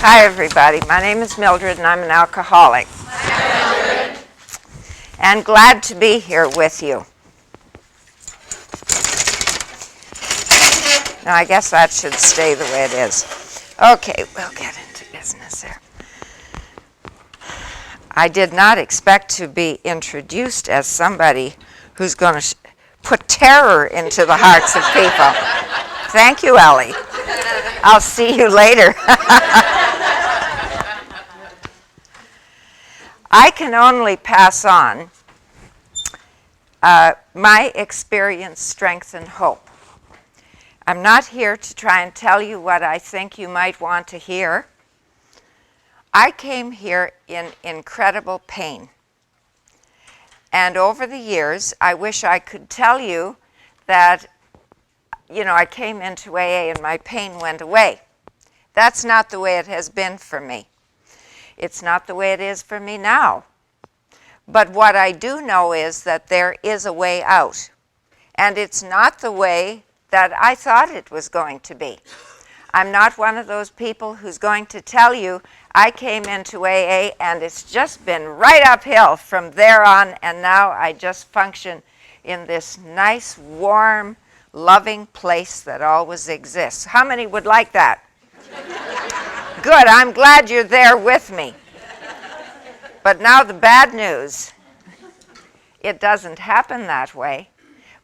Hi, everybody. My name is Mildred, and I'm an alcoholic. Hi, Mildred. And glad to be here with you. Now, I guess that should stay the way it is. Okay, we'll get into business there. I did not expect to be introduced as somebody who's going to put terror into the hearts of people. Thank you, Ellie. I'll see you later. I can only pass on my experience, strength, and hope. I'm not here to try and tell you what I think you might want to hear. I came here in incredible pain. And over the years, I wish I could tell you that, I came into AA and my pain went away. That's not the way it has been for me. It's not the way it is for me now. But what I do know is that there is a way out. And it's not the way that I thought it was going to be. I'm not one of those people who's going to tell you I came into AA and it's just been right uphill from there on, and now I just function in this nice, warm, loving place that always exists. How many would like that? Good, I'm glad you're there with me. But now the bad news, it doesn't happen that way.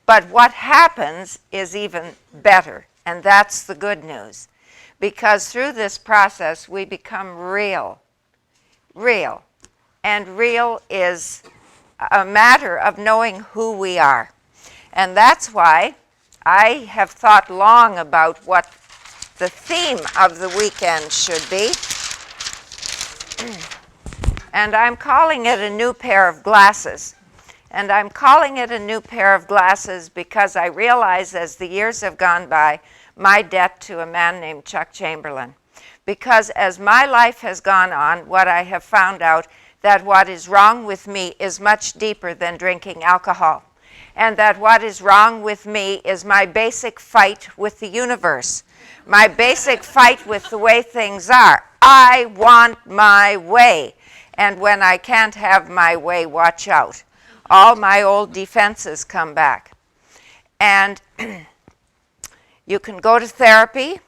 But what happens is even better, and that's the good news. Because through this process, we become real. Real. And real is a matter of knowing who we are. And that's why I have thought long about what the theme of the weekend should be. And I'm calling it a new pair of glasses. And I'm calling it a new pair of glasses because I realize as the years have gone by, my debt to a man named Chuck Chamberlain. Because as my life has gone on, what I have found out that what is wrong with me is much deeper than drinking alcohol. And that what is wrong with me is my basic fight with the universe. My basic fight with the way things are. I want my way. And when I can't have my way, watch out. All my old defenses come back. And you can go to therapy,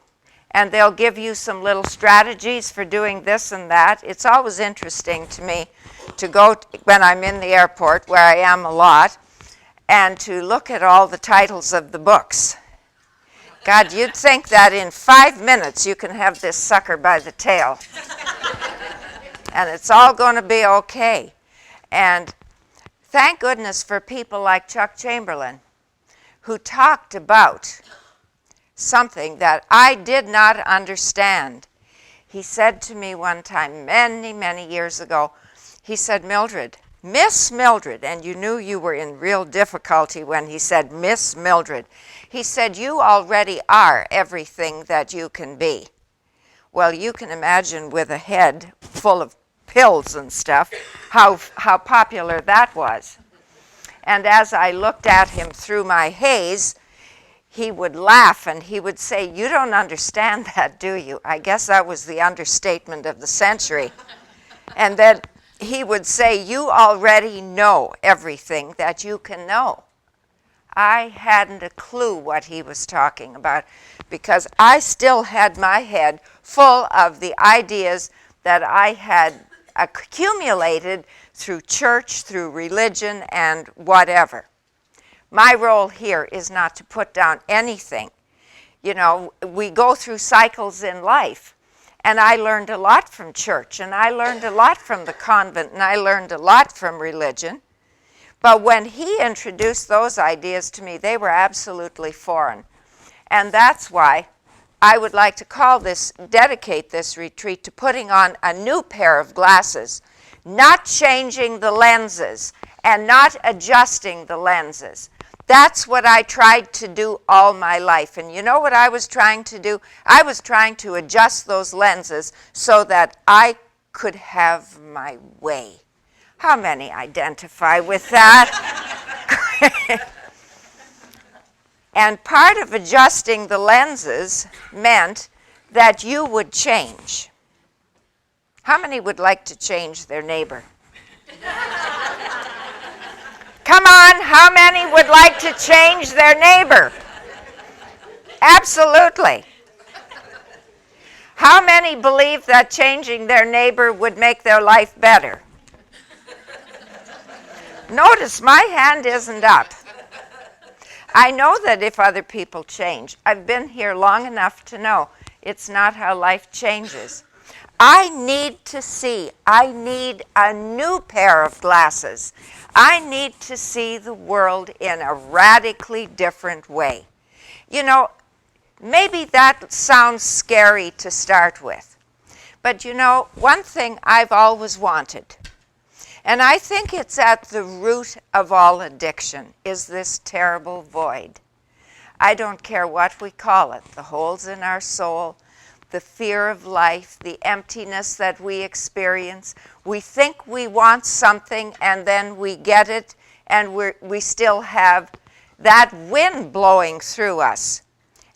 and they'll give you some little strategies for doing this and that. It's always interesting to me to go when I'm in the airport, where I am a lot, and to look at all the titles of the books. God, you'd think that in 5 minutes you can have this sucker by the tail. And it's all going to be okay. And thank goodness for people like Chuck Chamberlain, who talked about something that I did not understand. He said to me one time, many, many years ago, he said, Mildred, Miss Mildred, and you knew you were in real difficulty when he said Miss Mildred. He said, you already are everything that you can be. Well, you can imagine with a head full of pills and stuff, how popular that was. And as I looked at him through my haze, he would laugh and he would say, you don't understand that, do you? I guess that was the understatement of the century. And then he would say, you already know everything that you can know. I hadn't a clue what he was talking about because I still had my head full of the ideas that I had accumulated through church, through religion, and whatever. My role here is not to put down anything. We go through cycles in life, and I learned a lot from church, and I learned a lot from the convent, and I learned a lot from religion. But when he introduced those ideas to me, they were absolutely foreign. And that's why I would like to dedicate this retreat to putting on a new pair of glasses, not changing the lenses and not adjusting the lenses. That's what I tried to do all my life. And you know what I was trying to do? I was trying to adjust those lenses so that I could have my way. How many identify with that? And part of adjusting the lenses meant that you would change. How many would like to change their neighbor? Come on, how many would like to change their neighbor? Absolutely. How many believe that changing their neighbor would make their life better? Notice my hand isn't up. I know that if other people change, I've been here long enough to know it's not how life changes. I need to see. I need a new pair of glasses. I need to see the world in a radically different way. You know, maybe that sounds scary to start with. But you know, one thing I've always wanted, and I think it's at the root of all addiction, is this terrible void. I don't care what we call it, the holes in our soul, the fear of life, the emptiness that we experience. We think we want something and then we get it, and we still have that wind blowing through us.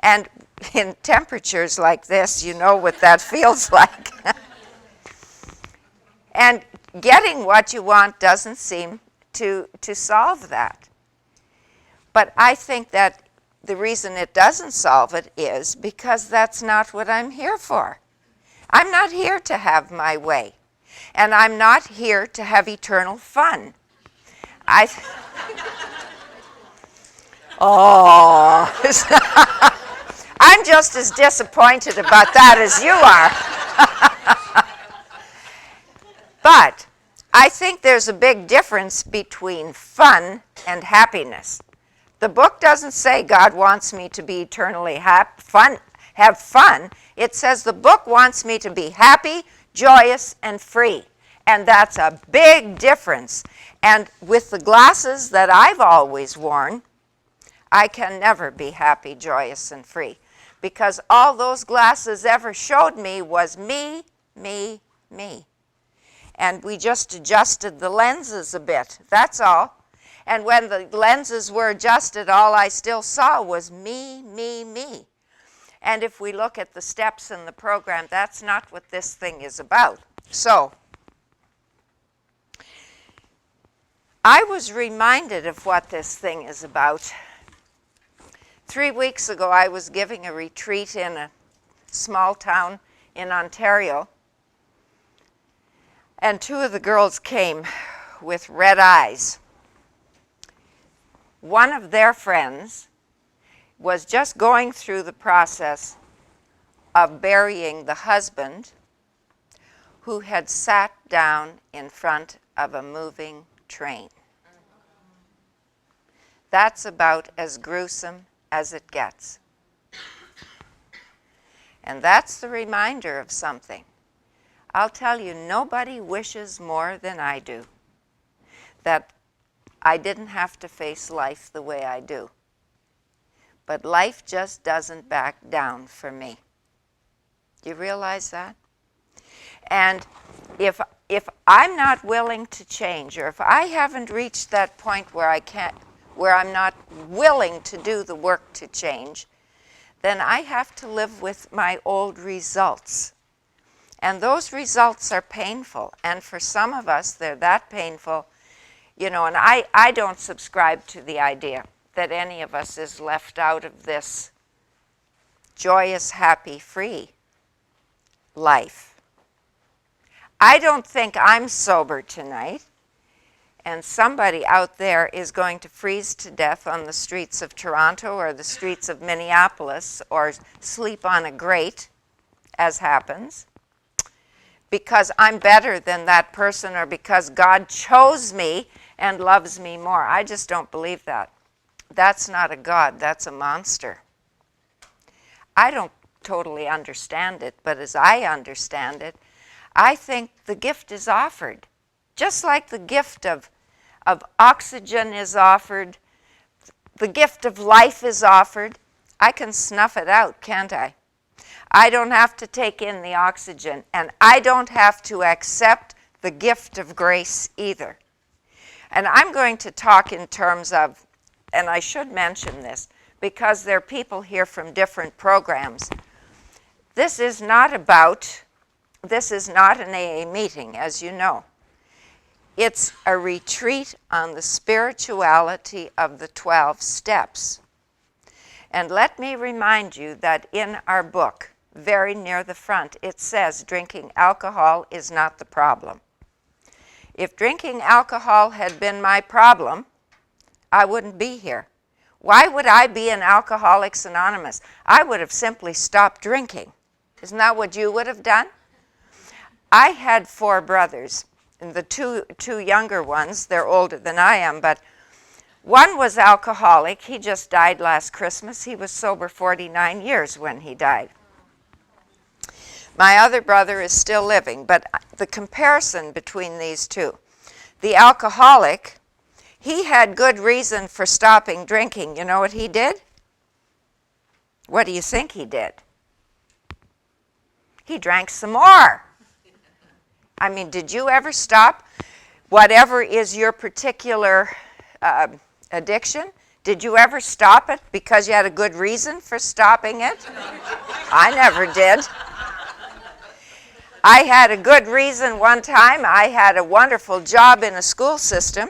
And in temperatures like this, you know what that feels like. And getting what you want doesn't seem to solve that. But I think that the reason it doesn't solve it is because that's not what I'm here for. I'm not here to have my way. And I'm not here to have eternal fun. Oh, I'm just as disappointed about that as you are. But I think there's a big difference between fun and happiness. The book doesn't say God wants me to be eternally have fun. It says the book wants me to be happy, joyous, and free. And that's a big difference. And with the glasses that I've always worn, I can never be happy, joyous, and free. Because all those glasses ever showed me was me, me, me. And we just adjusted the lenses a bit, that's all. And when the lenses were adjusted, all I still saw was me, me, me. And if we look at the steps in the program, that's not what this thing is about. So, I was reminded of what this thing is about. 3 weeks ago, I was giving a retreat in a small town in Ontario. And 2 of the girls came with red eyes. One of their friends was just going through the process of burying the husband who had sat down in front of a moving train. That's about as gruesome as it gets. And that's the reminder of something. I'll tell you, nobody wishes more than I do that I didn't have to face life the way I do. But life just doesn't back down for me. Do you realize that? And if I'm not willing to change, or if I haven't reached that point where I'm not willing to do the work to change, then I have to live with my old results. And those results are painful. And for some of us, they're that painful. You know, and I don't subscribe to the idea that any of us is left out of this joyous, happy, free life. I don't think I'm sober tonight, and somebody out there is going to freeze to death on the streets of Toronto or the streets of Minneapolis or sleep on a grate, as happens, because I'm better than that person or because God chose me and loves me more. I just don't believe that. That's not a God, that's a monster. I don't totally understand it, but as I understand it, I think the gift is offered. Just like the gift of oxygen is offered, the gift of life is offered. I can snuff it out, can't I? I don't have to take in the oxygen, and I don't have to accept the gift of grace either. And I'm going to talk in terms of, and I should mention this, because there are people here from different programs. This is not about this is not an AA meeting, as you know. It's a retreat on the spirituality of the 12 steps. And let me remind you that in our book, very near the front, it says drinking alcohol is not the problem. If drinking alcohol had been my problem, I wouldn't be here. Why would I be in Alcoholics Anonymous? I would have simply stopped drinking. Isn't that what you would have done? I had 4 brothers, and the two younger ones, they're older than I am, but one was alcoholic. He just died last Christmas. He was sober 49 years when he died. My other brother is still living, but the comparison between these two, the alcoholic, he had good reason for stopping drinking. You know what he did? What do you think he did? He drank some more. I mean, did you ever stop whatever is your particular addiction? Did you ever stop it because you had a good reason for stopping it? I never did. I had a good reason one time. I had a wonderful job in a school system.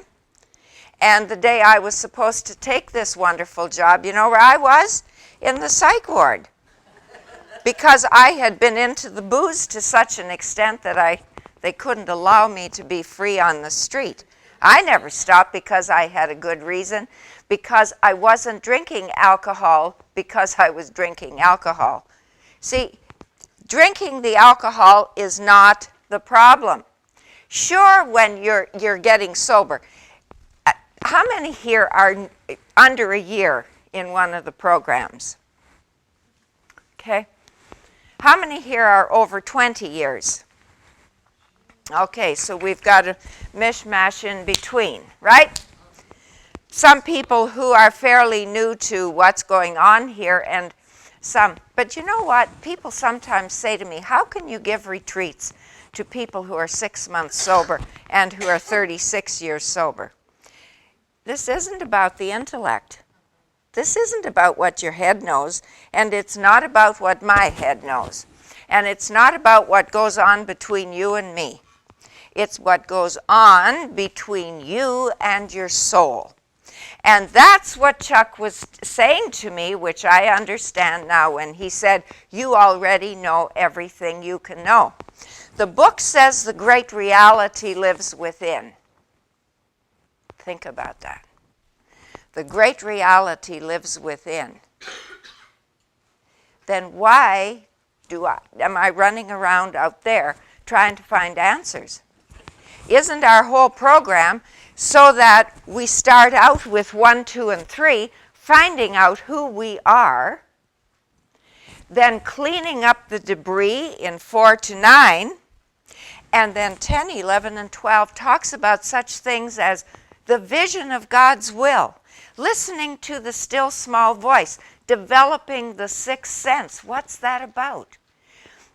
And the day I was supposed to take this wonderful job, you know where I was? In the psych ward. Because I had been into the booze to such an extent that they couldn't allow me to be free on the street. I never stopped because I had a good reason, because I wasn't drinking alcohol because I was drinking alcohol. See, drinking the alcohol is not the problem. Sure, when you're getting sober. How many here are under a year in one of the programs? Okay. How many here are over 20 years? Okay, so we've got a mishmash in between, right? Some people who are fairly new to what's going on here, and some. But you know what? People sometimes say to me, how can you give retreats to people who are 6 months sober and who are 36 years sober? This isn't about the intellect. This isn't about what your head knows, and it's not about what my head knows. And it's not about what goes on between you and me. It's what goes on between you and your soul. And that's what Chuck was saying to me, which I understand now when he said, you already know everything you can know. The book says the great reality lives within. Think about that. The great reality lives within. Then why am I running around out there trying to find answers? Isn't our whole program so that we start out with 1, 2, and 3, finding out who we are, then cleaning up the debris in 4 to 9, and then 10, 11, and 12 talks about such things as the vision of God's will, listening to the still small voice, developing the sixth sense. What's that about?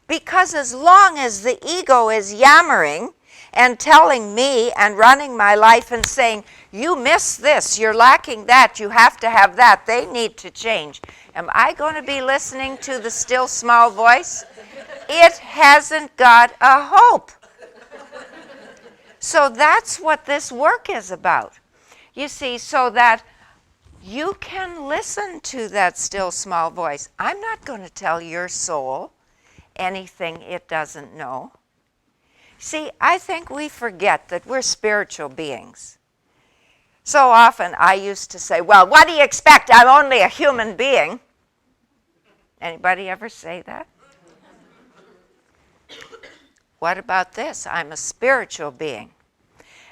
Because as long as the ego is yammering and telling me and running my life and saying, you miss this, you're lacking that, you have to have that, they need to change, am I going to be listening to the still small voice? It hasn't got a hope. So that's what this work is about. You see, so that you can listen to that still small voice. I'm not going to tell your soul anything it doesn't know. See, I think we forget that we're spiritual beings. So often I used to say, well, what do you expect? I'm only a human being. Anybody ever say that? What about this? I'm a spiritual being,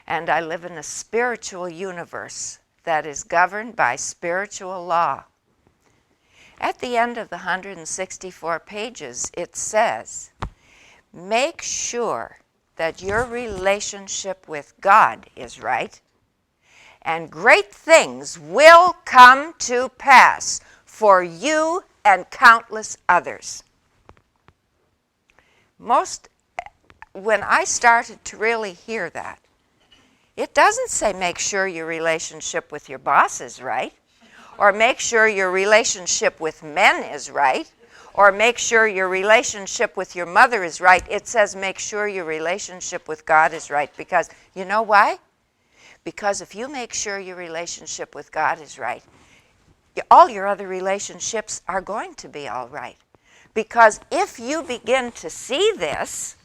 and I live in a spiritual universe that is governed by spiritual law. At the end of the 164 pages, it says, make sure that your relationship with God is right, and great things will come to pass for you and countless others. When I started to really hear that, it doesn't say make sure your relationship with your boss is right, or make sure your relationship with men is right, or make sure your relationship with your mother is right. It says make sure your relationship with God is right. Because you know why? Because if you make sure your relationship with God is right, all your other relationships are going to be all right. Because if you begin to see this,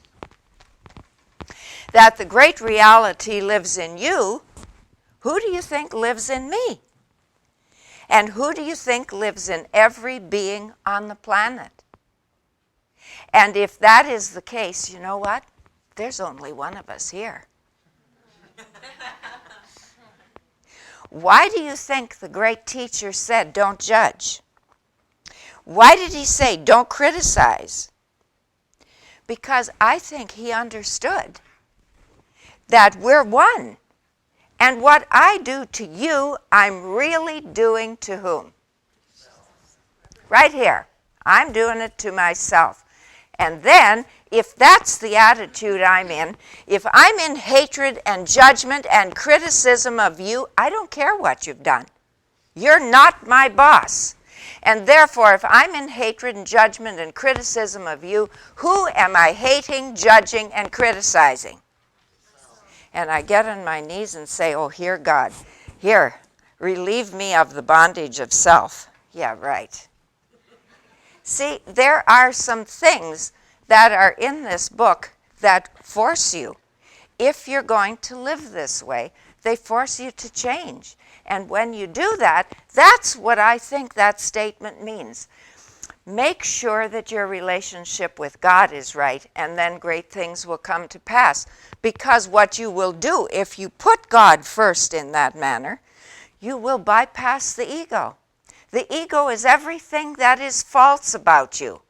that the great reality lives in you, who do you think lives in me? And who do you think lives in every being on the planet? And if that is the case, you know what? There's only one of us here. Why do you think the great teacher said, don't judge? Why did he say, don't criticize? Because I think he understood that we're one. And what I do to you, I'm really doing to whom? Right here. I'm doing it to myself. And then, if that's the attitude I'm in, if I'm in hatred and judgment and criticism of you, I don't care what you've done. You're not my boss. And therefore, if I'm in hatred and judgment and criticism of you, who am I hating, judging, and criticizing? And I get on my knees and say, oh, here, God, here, relieve me of the bondage of self. Yeah, right. See, there are some things that are in this book that force you. If you're going to live this way, they force you to change. And when you do that, that's what I think that statement means. Make sure that your relationship with God is right, and then great things will come to pass. Because what you will do, if you put God first in that manner, you will bypass the ego. The ego is everything that is false about you.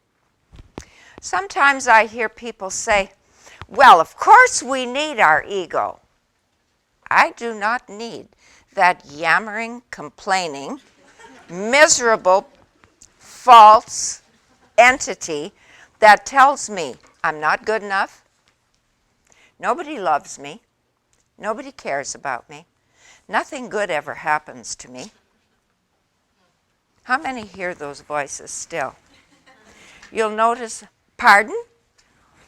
Sometimes I hear people say, well, of course we need our ego. I do not need that yammering, complaining, miserable, false entity that tells me I'm not good enough, nobody loves me, nobody cares about me, nothing good ever happens to me. How many hear those voices still? You'll notice, pardon?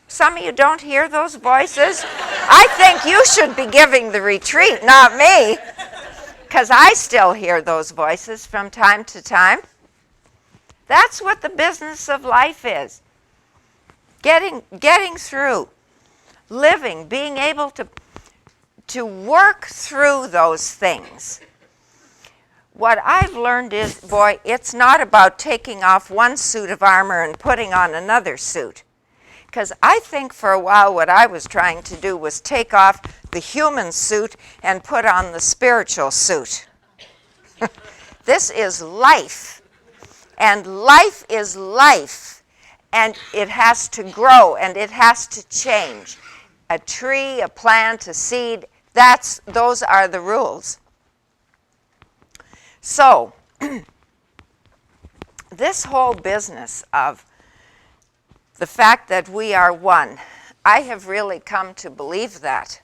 Some of you don't hear those voices? I think you should be giving the retreat, not me, because I still hear those voices from time to time. That's what the business of life is. Getting through, living, being able to work through those things. What I've learned is, boy, it's not about taking off one suit of armor and putting on another suit. Because I think for a while what I was trying to do was take off the human suit and put on the spiritual suit. This is life. And life is life. And it has to grow and it has to change. A tree, a plant, a seed, those are the rules. So, this whole business of the fact that we are one, I have really come to believe that.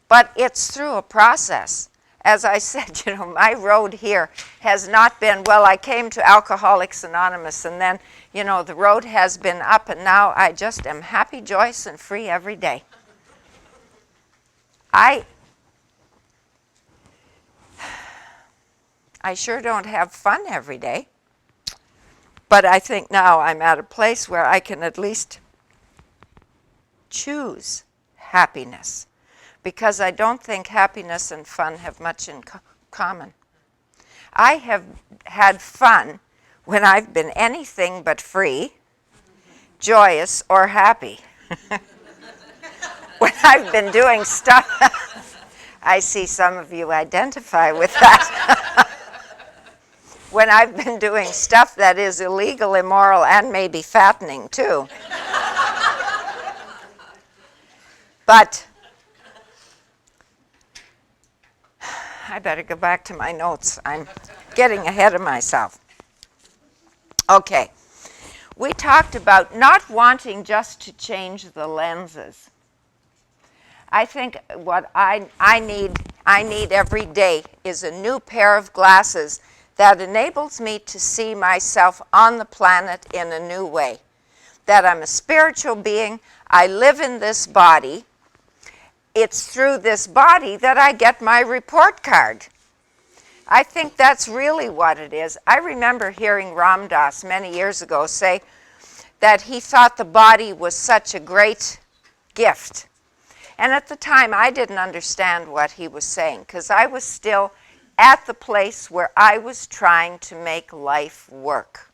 But it's through a process. As I said, my road here has not been, well, I came to Alcoholics Anonymous and then, the road has been up and now I just am happy, joyous, and free every day. I sure don't have fun every day, but I think now I'm at a place where I can at least choose happiness, because I don't think happiness and fun have much in common. I have had fun when I've been anything but free, joyous, or happy. When I've been doing stuff, I see some of you identify with that. When I've been doing stuff that is illegal, immoral, and maybe fattening too. But I better go back to my notes. I'm getting ahead of myself. Okay. We talked about not wanting just to change the lenses. I think what I need every day is a new pair of glasses that enables me to see myself on the planet in a new way. That I'm a spiritual being, I live in this body. It's through this body that I get my report card. I think that's really what it is. I remember hearing Ram Dass many years ago say that he thought the body was such a great gift. And at the time, I didn't understand what he was saying, because I was still at the place where I was trying to make life work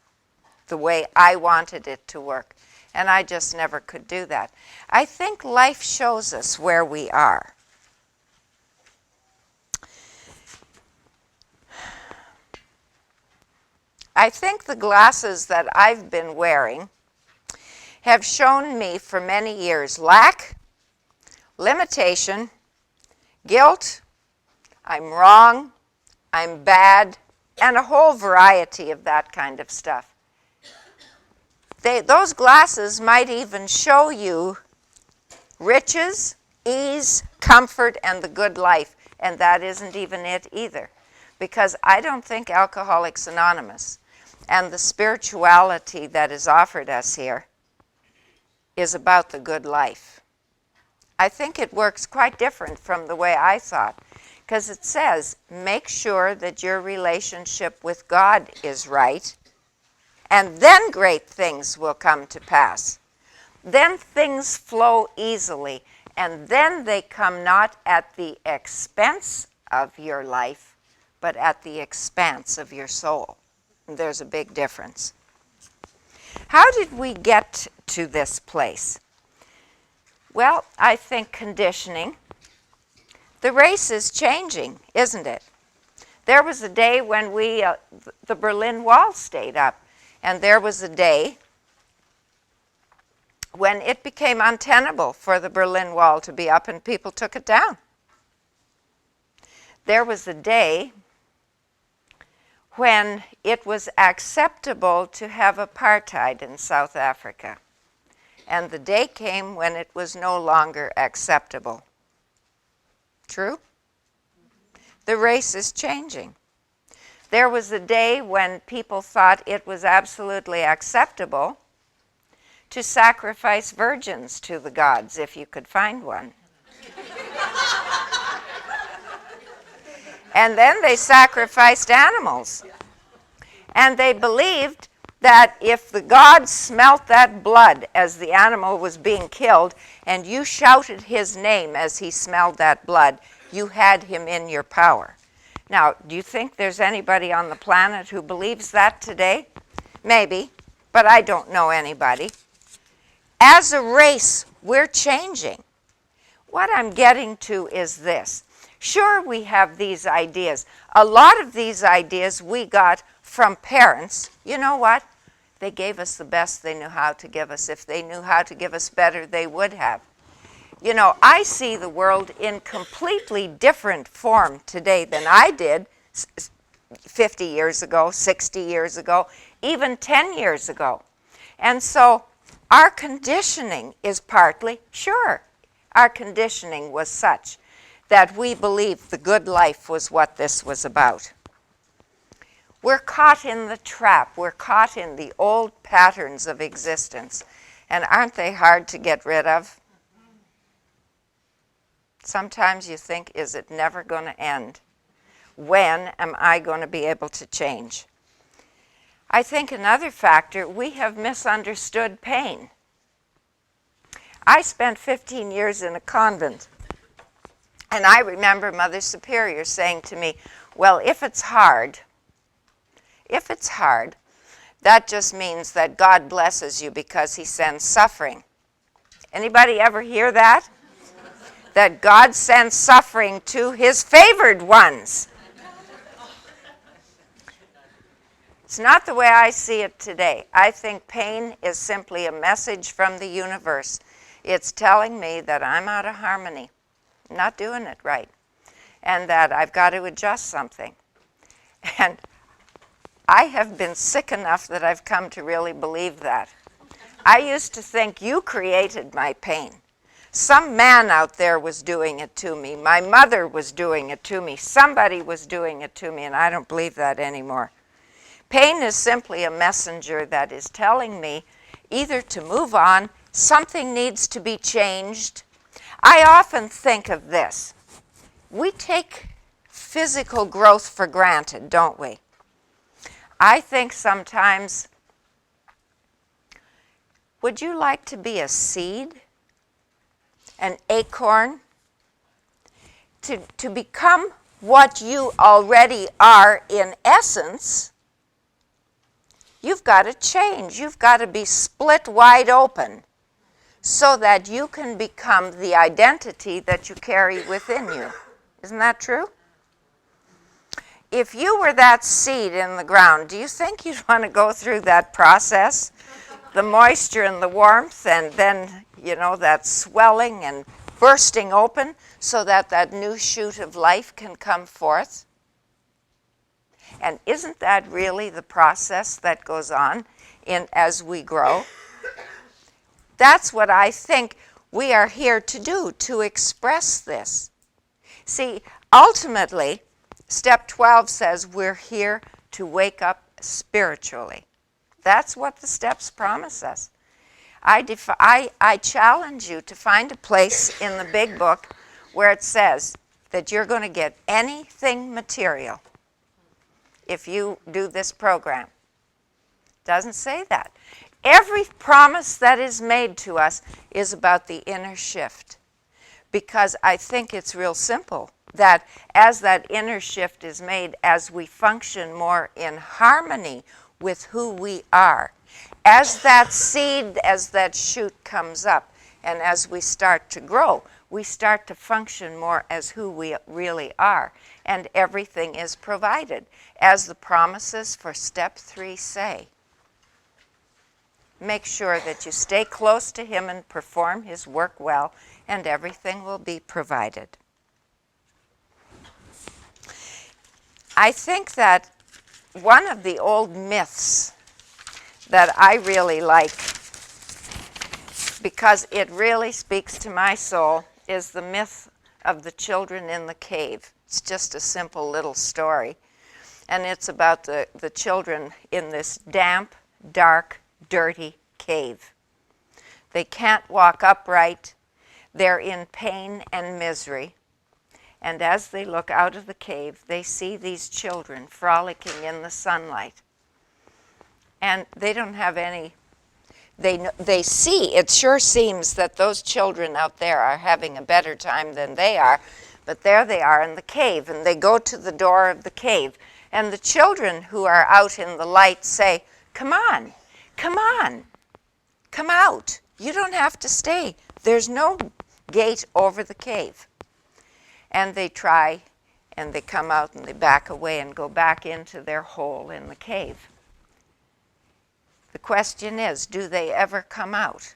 the way I wanted it to work. And I just never could do that. I think life shows us where we are. I think the glasses that I've been wearing have shown me for many years lack, limitation, guilt, I'm wrong, I'm bad, and a whole variety of that kind of stuff. Those glasses might even show you riches, ease, comfort, and the good life, and that isn't even it either. Because I don't think Alcoholics Anonymous and the spirituality that is offered us here is about the good life. I think it works quite different from the way I thought, because it says, make sure that your relationship with God is right, and then great things will come to pass. Then things flow easily, and then they come not at the expense of your life, but at the expanse of your soul. And there's a big difference. How did we get to this place? Well, I think conditioning. The race is changing, isn't it? There was a day when the Berlin Wall stayed up, and there was a day when it became untenable for the Berlin Wall to be up and people took it down. There was a day when it was acceptable to have apartheid in South Africa. And the day came when it was no longer acceptable. True? The race is changing. There was a day when people thought it was absolutely acceptable to sacrifice virgins to the gods, if you could find one. And then they sacrificed animals. And they believed that if the gods smelt that blood as the animal was being killed, and you shouted his name as he smelled that blood, you had him in your power. Now, do you think there's anybody on the planet who believes that today? Maybe, but I don't know anybody. As a race, we're changing. What I'm getting to is this. Sure, we have these ideas. A lot of these ideas we got from parents. You know what? They gave us the best they knew how to give us. If they knew how to give us better, they would have. You know, I see the world in completely different form today than I did 50 years ago, 60 years ago, even 10 years ago. And so our conditioning is partly, sure, our conditioning was such that we believed the good life was what this was about. We're caught in the trap. We're caught in the old patterns of existence. And aren't they hard to get rid of? Sometimes you think, is it never going to end? When am I going to be able to change? I think another factor, we have misunderstood pain. I spent 15 years in a convent. And I remember Mother Superior saying to me, well, if it's hard, that just means that God blesses you because he sends suffering. Anybody ever hear that? That God sends suffering to his favored ones. It's not the way I see it today. I think pain is simply a message from the universe. It's telling me that I'm out of harmony, not doing it right, and that I've got to adjust something. And I have been sick enough that I've come to really believe that. I used to think you created my pain. Some man out there was doing it to me. My mother was doing it to me. Somebody was doing it to me, and I don't believe that anymore. Pain is simply a messenger that is telling me either to move on, something needs to be changed. I often think of this. We take physical growth for granted, don't we? I think sometimes, would you like to be a seed? An acorn? To become what you already are in essence, you've got to change. You've got to be split wide open so that you can become the identity that you carry within you. Isn't that true? If you were that seed in the ground, do you think you'd want to go through that process? The moisture and the warmth, and then, that swelling and bursting open so that that new shoot of life can come forth? And isn't that really the process that goes on as we grow? That's what I think we are here to do, to express this. See, ultimately, step 12 says we're here to wake up spiritually. That's what the steps promise us. I challenge you to find a place in the big book where it says that you're going to get anything material if you do this program. It doesn't say that. Every promise that is made to us is about the inner shift, because I think it's real simple that as that inner shift is made, as we function more in harmony with who we are, as that seed, as that shoot comes up, and as we start to grow, we start to function more as who we really are, and everything is provided, as the promises for step 3 say. Make sure that you stay close to him and perform his work well, and everything will be provided. I think that one of the old myths that I really like, because it really speaks to my soul, is the myth of the children in the cave. It's just a simple little story. And it's about the children in this damp, dark, dirty cave. They can't walk upright. They're in pain and misery. And as they look out of the cave, they see these children frolicking in the sunlight. And they don't have any, they see, it sure seems that those children out there are having a better time than they are, but there they are in the cave, and they go to the door of the cave. And the children who are out in the light say, "Come on, come on, come out. You don't have to stay. There's no gate over the cave." And they try, and they come out, and they back away and go back into their hole in the cave. The question is, do they ever come out?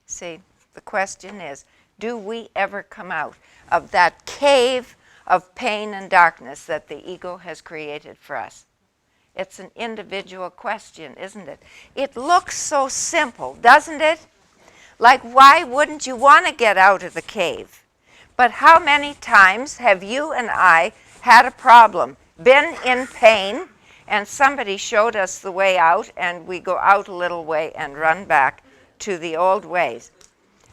See, the question is, do we ever come out of that cave of pain and darkness that the ego has created for us? It's an individual question, isn't it? It looks so simple, doesn't it? Like, why wouldn't you want to get out of the cave? But how many times have you and I had a problem, been in pain, and somebody showed us the way out, and we go out a little way and run back to the old ways?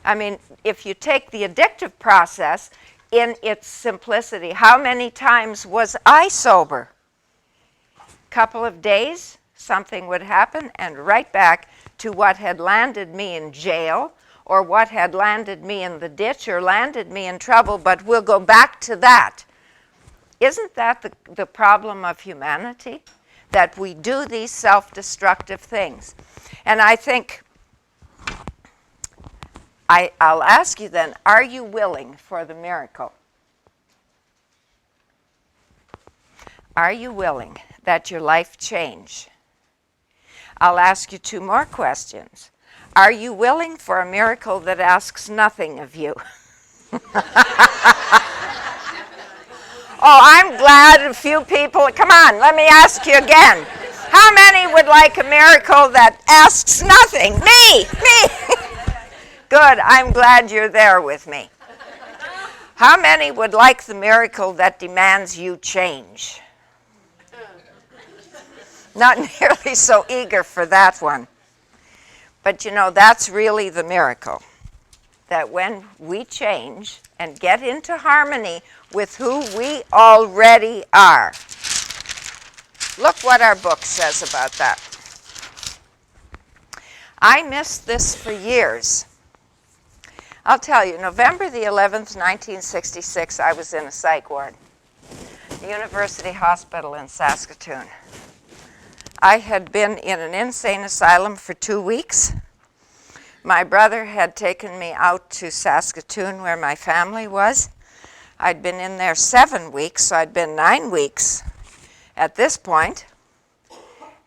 I mean, if you take the addictive process in its simplicity, how many times was I sober? Couple of days, something would happen, and right back to what had landed me in jail, or what had landed me in the ditch, or landed me in trouble, but we'll go back to that. Isn't that the problem of humanity? That we do these self-destructive things. And I think, I'll ask you then, are you willing for the miracle? Are you willing that your life change? I'll ask you 2 more questions. Are you willing for a miracle that asks nothing of you? Oh, I'm glad a few people, come on, let me ask you again. How many would like a miracle that asks nothing? Me. Good, I'm glad you're there with me. How many would like the miracle that demands you change? Not nearly so eager for that one. But you know, that's really the miracle. That when we change and get into harmony with who we already are. Look what our book says about that. I missed this for years. I'll tell you, November the 11th, 1966, I was in a psych ward, the University Hospital in Saskatoon. I had been in an insane asylum for 2 weeks. My brother had taken me out to Saskatoon where my family was. I'd been in there 7 weeks, so I'd been 9 weeks at this point.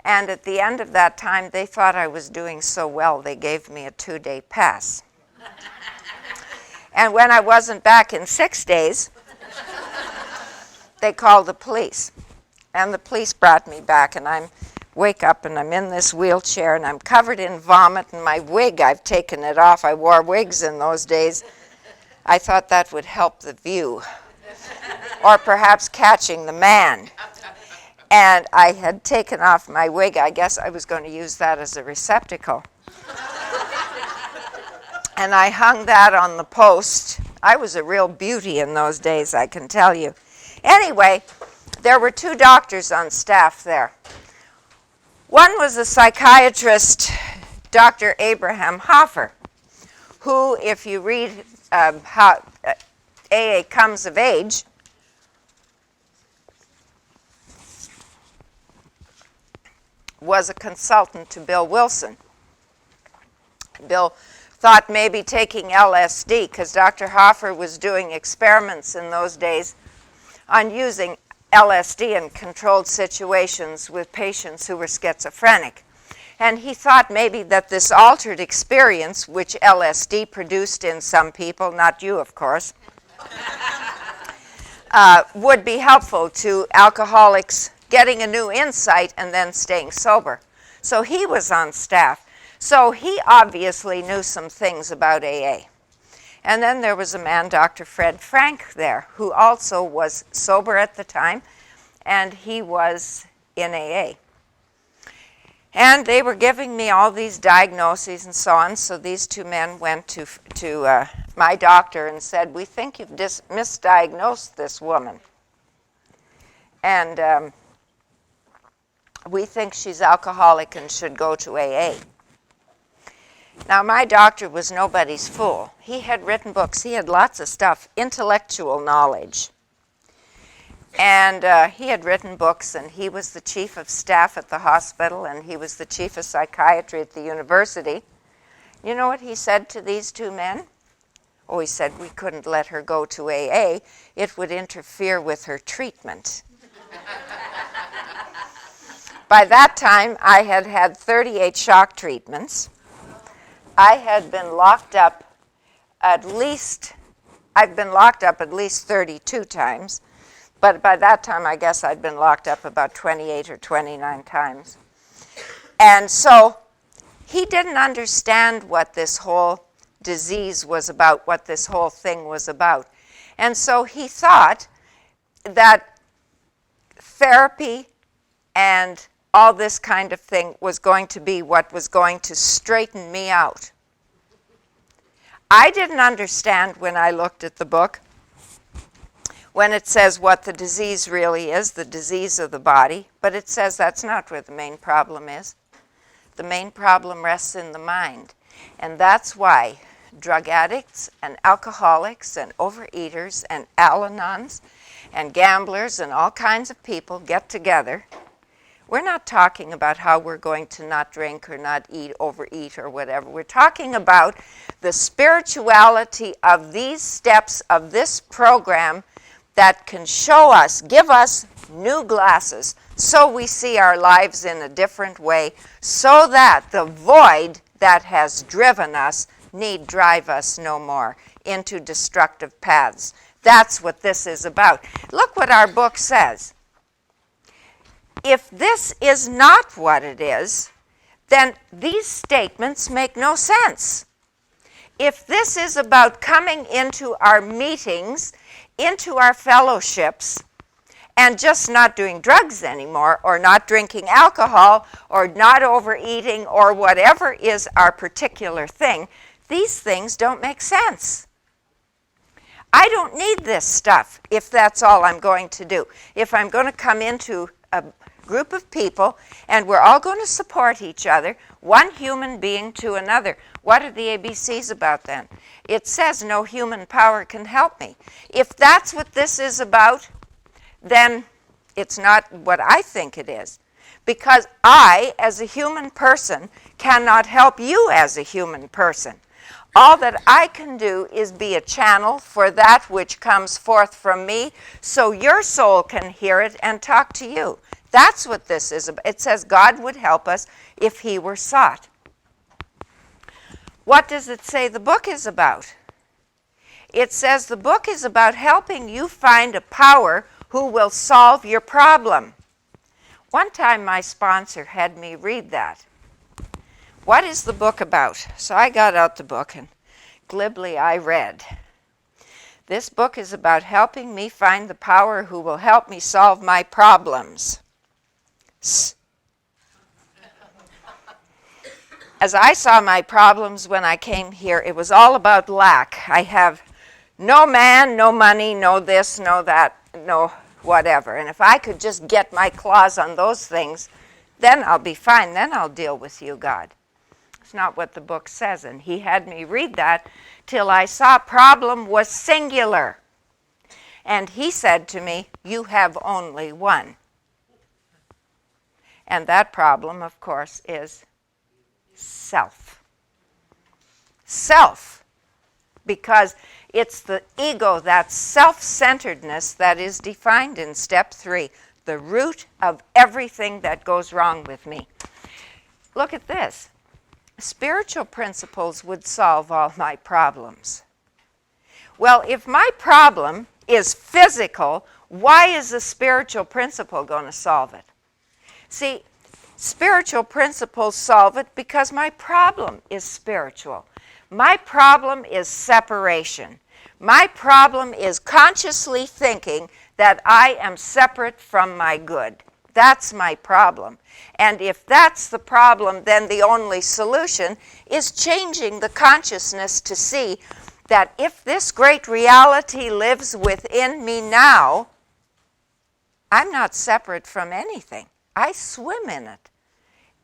And at the end of that time, they thought I was doing so well, they gave me a 2-day pass. And when I wasn't back in 6 days, they called the police. And the police brought me back, and I wake up, and I'm in this wheelchair, and I'm covered in vomit, and my wig, I've taken it off. I wore wigs in those days. I thought that would help the view, or perhaps catching the man. And I had taken off my wig. I guess I was going to use that as a receptacle. And I hung that on the post. I was a real beauty in those days, I can tell you. Anyway, there were 2 doctors on staff there. One was a psychiatrist, Dr. Abraham Hoffer, who, if you read how AA Comes of Age, was a consultant to Bill Wilson. Bill thought maybe taking LSD, because Dr. Hoffer was doing experiments in those days on using LSD in controlled situations with patients who were schizophrenic. And he thought maybe that this altered experience, which LSD produced in some people, not you, of course, would be helpful to alcoholics getting a new insight and then staying sober. So he was on staff. So he obviously knew some things about AA. And then there was a man, Dr. Fred Frank, there, who also was sober at the time, and he was in AA. And they were giving me all these diagnoses and so on, so these 2 men went to my doctor and said, "We think you've misdiagnosed this woman. And we think she's alcoholic and should go to AA." Now, my doctor was nobody's fool. He had written books. He had lots of stuff, intellectual knowledge. And he had written books, and he was the chief of staff at the hospital, and he was the chief of psychiatry at the university. You know what he said to these 2 men? Oh, he said, "We couldn't let her go to AA. It would interfere with her treatment." By that time, I had had 38 shock treatments. I had been locked up I've been locked up at least 32 times, but by that time I guess I'd been locked up about 28 or 29 times. And so he didn't understand what this whole disease was about, what this whole thing was about. And so he thought that therapy and all this kind of thing was going to be what was going to straighten me out. I didn't understand when I looked at the book, when it says what the disease really is, the disease of the body, but it says that's not where the main problem is. The main problem rests in the mind. And that's why drug addicts and alcoholics and overeaters and Al-Anons and gamblers and all kinds of people get together. We're not talking about how we're going to not drink or not eat, overeat or whatever. We're talking about the spirituality of these steps of this program that can show us, give us new glasses so we see our lives in a different way, so that the void that has driven us need drive us no more into destructive paths. That's what this is about. Look what our book says. If this is not what it is, then these statements make no sense. If this is about coming into our meetings, into our fellowships, and just not doing drugs anymore, or not drinking alcohol, or not overeating, or whatever is our particular thing, these things don't make sense. I don't need this stuff if that's all I'm going to do. If I'm going to come into a group of people and we're all going to support each other, one human being to another, what are the ABCs about then? It says no human power can help me. If that's what this is about, then it's not what I think it is. Because I, as a human person, cannot help you as a human person. All that I can do is be a channel for that which comes forth from me, so your soul can hear it and talk to you. That's what this is about. It says God would help us if he were sought. What does it say the book is about? It says the book is about helping you find a power who will solve your problem. One time my sponsor had me read that. What is the book about? So I got out the book and glibly I read. This book is about helping me find the power who will help me solve my problems. As I saw my problems when I came here, it was all about lack. I have no man, no money, no this, no that, no whatever. And if I could just get my claws on those things, then I'll be fine. Then I'll deal with you, God. It's not what the book says. And he had me read that till I saw problem was singular. And he said to me, you have only one. And that problem, of course, is self. Self. Because it's the ego, that self-centeredness that is defined in step 3, the root of everything that goes wrong with me. Look at this. Spiritual principles would solve all my problems. Well, if my problem is physical, why is a spiritual principle going to solve it? See, spiritual principles solve it because my problem is spiritual. My problem is separation. My problem is consciously thinking that I am separate from my good. That's my problem. And if that's the problem, then the only solution is changing the consciousness to see that if this great reality lives within me now, I'm not separate from anything. I swim in it.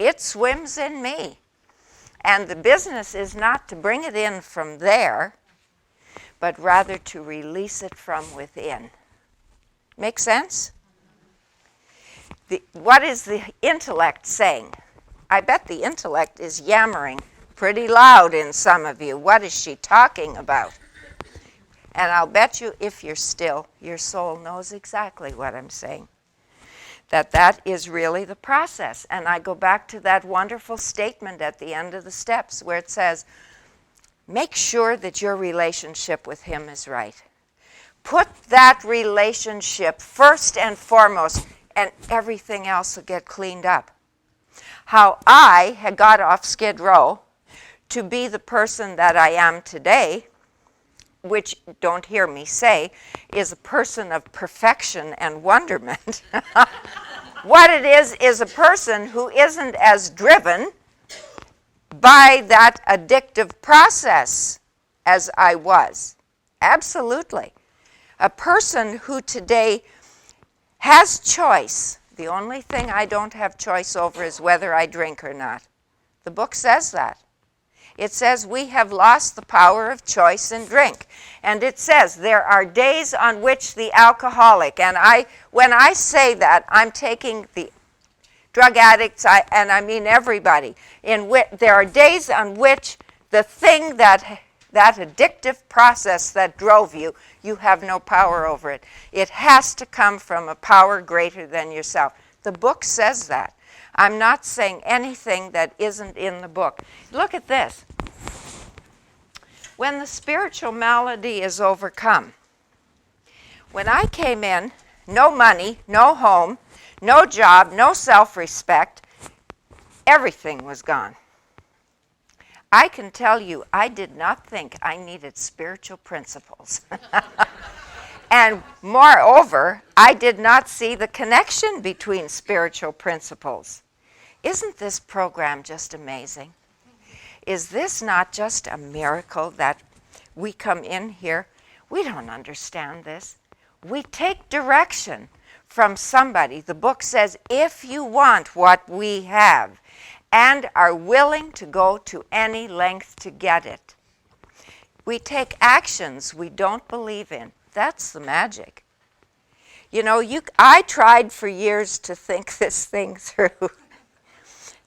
It swims in me. And the business is not to bring it in from there, but rather to release it from within. Make sense? What is the intellect saying? I bet the intellect is yammering pretty loud in some of you. What is she talking about? And I'll bet you if you're still, your soul knows exactly what I'm saying. That is really the process. And I go back to that wonderful statement at the end of the steps where it says, make sure that your relationship with him is right. Put that relationship first and foremost, and everything else will get cleaned up. How I had got off Skid Row to be the person that I am today, which, don't hear me say, is a person of perfection and wonderment. What it is a person who isn't as driven by that addictive process as I was. Absolutely. A person who today has choice. The only thing I don't have choice over is whether I drink or not. The book says that. It says we have lost the power of choice in drink. And it says there are days on which the alcoholic, and when I say that, I'm taking the drug addicts, and I mean everybody, there are days on which the thing that addictive process that drove you, you have no power over it. It has to come from a power greater than yourself. The book says that. I'm not saying anything that isn't in the book. Look at this. When the spiritual malady is overcome, when I came in, no money, no home, no job, no self-respect, everything was gone. I can tell you, I did not think I needed spiritual principles. And moreover, I did not see the connection between spiritual principles. Isn't this program just amazing? Is this not just a miracle that we come in here? We don't understand this. We take direction from somebody. The book says, if you want what we have and are willing to go to any length to get it. We take actions we don't believe in. That's the magic. You know, I tried for years to think this thing through,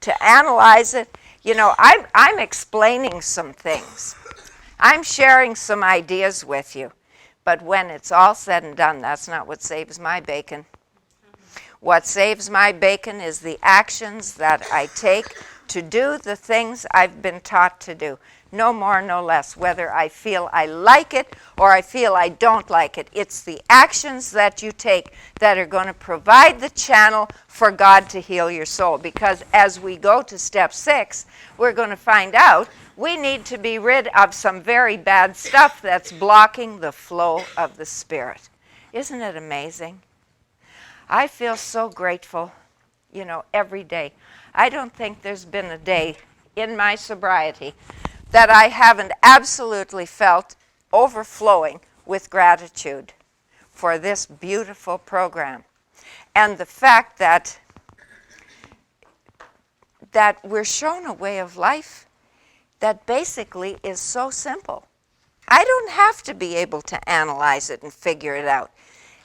to analyze it. You know, I'm explaining some things. I'm sharing some ideas with you. But when it's all said and done, that's not what saves my bacon. What saves my bacon is the actions that I take to do the things I've been taught to do. No more, no less, whether I feel I like it or I feel I don't like it. It's the actions that you take that are going to provide the channel for God to heal your soul. Because as we go to step 6, we're going to find out we need to be rid of some very bad stuff that's blocking the flow of the Spirit. Isn't it amazing? I feel so grateful, you know, every day. I don't think there's been a day in my sobriety that I haven't absolutely felt overflowing with gratitude for this beautiful program. And the fact that we're shown a way of life that basically is so simple. I don't have to be able to analyze it and figure it out.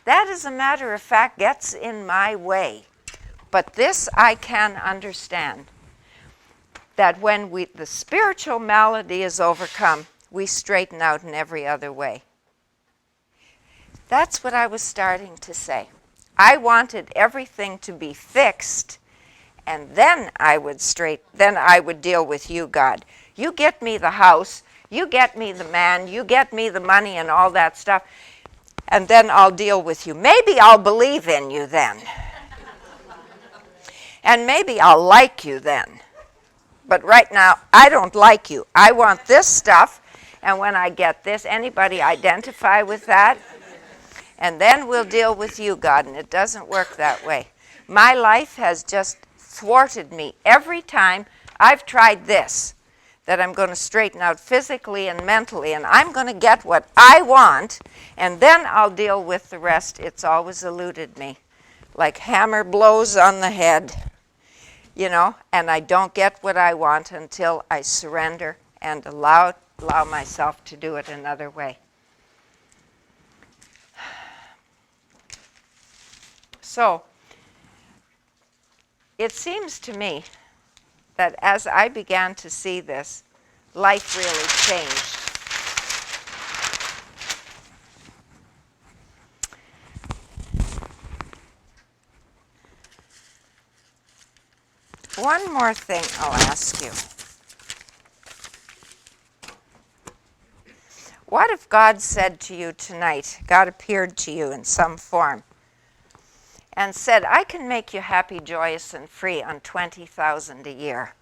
That, as a matter of fact, gets in my way. But this I can understand. That when the spiritual malady is overcome, we straighten out in every other way. That's what I was starting to say. I wanted everything to be fixed, and then I would deal with you, God. You get me the house, you get me the man, you get me the money and all that stuff, and then I'll deal with you. Maybe I'll believe in you then. And maybe I'll like you then. But right now, I don't like you. I want this stuff, and when I get this, anybody identify with that? And then we'll deal with you, God, and it doesn't work that way. My life has just thwarted me every time I've tried this, that I'm going to straighten out physically and mentally, and I'm going to get what I want, and then I'll deal with the rest. It's always eluded me, like hammer blows on the head. You know, and I don't get what I want until I surrender and allow myself to do it another way. So, it seems to me that as I began to see this, life really changed. One more thing I'll ask you. What if God said to you tonight, God appeared to you in some form, and said, I can make you happy, joyous, and free on $20,000 a year?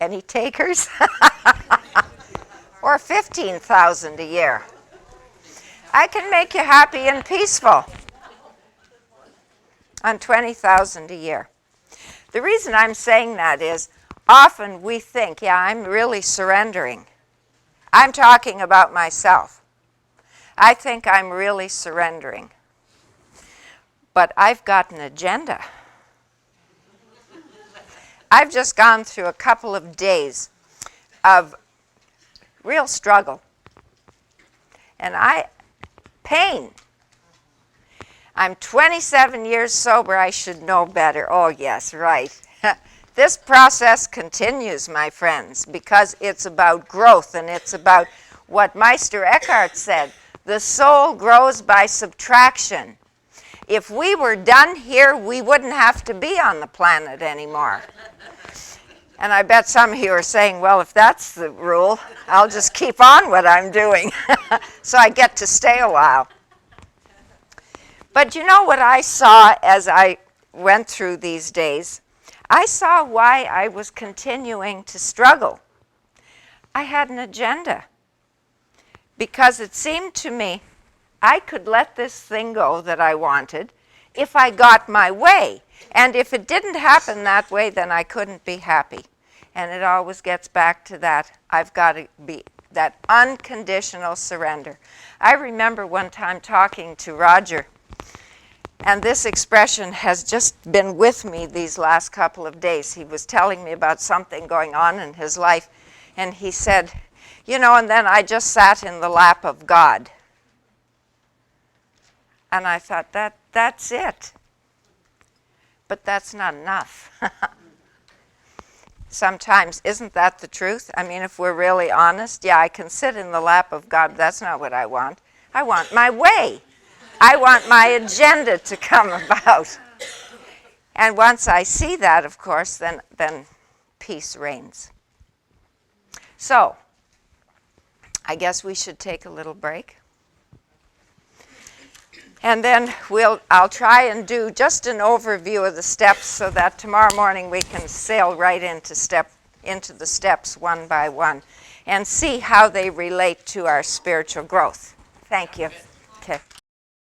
Any takers? Or $15,000 a year? I can make you happy and peaceful on $20,000 a year. The reason I'm saying that is often we think, yeah, I'm really surrendering. I'm talking about myself. I think I'm really surrendering. But I've got an agenda. I've just gone through a couple of days of real struggle. And pain. I'm 27 years sober. I should know better. Oh, yes, right. This process continues, my friends, because it's about growth, and it's about what Meister Eckhart said. The soul grows by subtraction. If we were done here, we wouldn't have to be on the planet anymore. And I bet some of you are saying, well, if that's the rule, I'll just keep on what I'm doing so I get to stay a while. But you know what I saw as I went through these days? I saw why I was continuing to struggle. I had an agenda. Because it seemed to me I could let this thing go that I wanted if I got my way. And if it didn't happen that way, then I couldn't be happy. And it always gets back to that. I've got to be that unconditional surrender. I remember one time talking to Roger, and this expression has just been with me these last couple of days. He was telling me about something going on in his life, and he said, you know, and then I just sat in the lap of God. And I thought, that's it. But that's not enough. Sometimes, isn't that the truth? I mean, if we're really honest, yeah, I can sit in the lap of God, but that's not what I want. I want my way. I want my agenda to come about. And once I see that, of course, then peace reigns. So, I guess we should take a little break. And then I'll try and do just an overview of the steps so that tomorrow morning we can sail right into the steps one by one and see how they relate to our spiritual growth. Thank you. Okay.